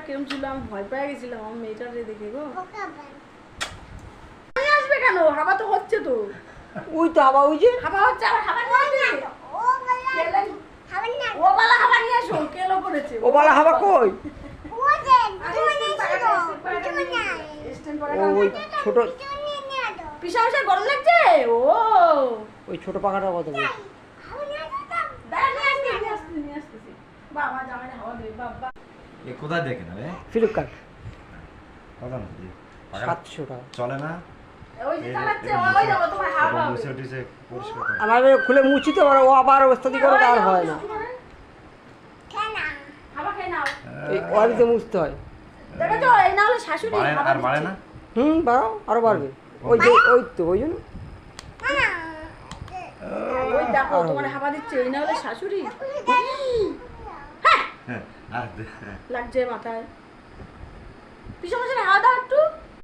কেমন ছিল, আমি ভয় পেয়ে গেছিলাম আমার মেয়েটারে দেখে গো। আসবে কেন, হাওয়া তো হচ্ছে তো। ওই তো হাওয়া, ওই যে হাওয়া হচ্ছে, আবার হাওয়া নিয়ে আসবে। ও বালা হাওয়া নিয়ে আসো, কেলো করেছে। ও বালা হাওয়া কই? ও ওই ছোট পিসা পিসা গরম লাগছে। ও ওই ছোট পাখাটা কত বলছি? নিয়ে আসতেছি। বাবা জামাই হাওয়া দেবে বাবা। এ কোথায় দেখে না রে? ফ্লিপকার্ট কথা না 700 টাকা। চলে না? ওই যে চালাচ্ছে, ওই দেখো তোমার হাওয়া হবে। বসে উঠেছে পরিষ্কার করে। আমার খুলে মুছি তো, ও আবার অবস্থা দিয়ে করে আর হয় না। হাওয়া খেয়ে নাও। এই ওয়ারিতে মুছতে হয়। দেখেছো, এই না হলে শাশুড়ি বাড়ে না, হাওয়া আর বাড়ে না? বাড়াও, আরো বাড়বে। ওই যে ওই তো ওই জন্য ওই দেখো তোমার হাওয়া দিচ্ছে, এই না হলে শাশুড়ি। হ্যাঁ, আর লাগছে মাথায়।